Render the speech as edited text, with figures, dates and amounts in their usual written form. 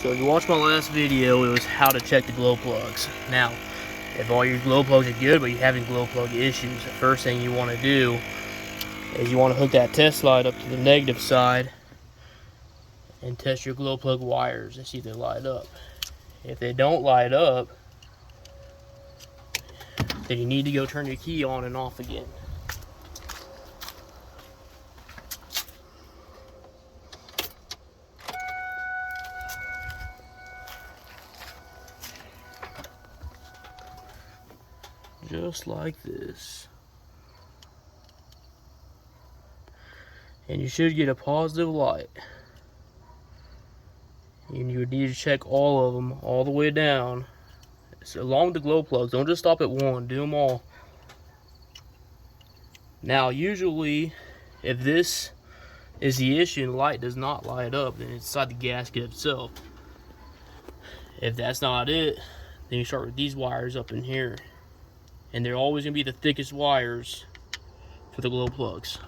So if you watched my last video, it was how to check the glow plugs. Now, if all your glow plugs are good, but you're having glow plug issues, the first thing you want to do is you want to hook that test light up to the negative side and test your glow plug wires and see if they light up. If they don't light up, then you need to go turn your key on and off again. Just like this. And you should get a positive light. And you would need to check all of them all the way down. So along the glow plugs, don't just stop at one, do them all. Now usually, if this is the issue and the light does not light up, then it's inside the gasket itself. If that's not it, then you start with these wires up in here. And they're always going to be the thickest wires for the glow plugs.